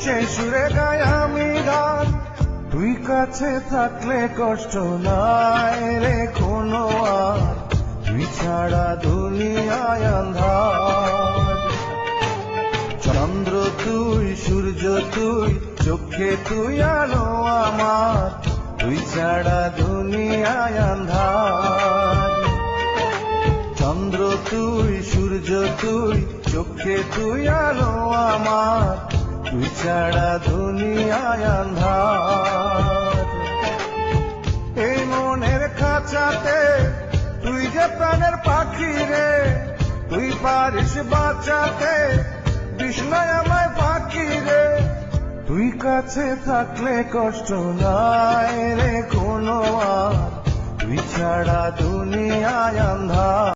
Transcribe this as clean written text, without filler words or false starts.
সেই সুরে গাই আমি গান, তুই কাছে থাকলে কষ্ট নাই রে কোনো আর, তুই ছাড়া দুনিয়ায় আন্ধার। চন্দ্র তুই, সূর্য তুই, চোখে তুই আলো আমার, তুই ছাড়া দুনিয়ায় আন্ধার। চন্দ্র তুই, সূর্য তুই, চোখে তুই আলো আমার, তুই ছাড়া দুনিয়ায় আন্ধার। এই মনের খাঁচাতে তুই যে প্রাণের পাখি রে, তুই পারিস বাঁচাতে বিষ্ণয় আমায় ফাঁকি রে, তুই কাছে থাকলে কষ্ট নাই রে কোনো আর, তুই ছাড়া দুনিয়ায় আন্ধার।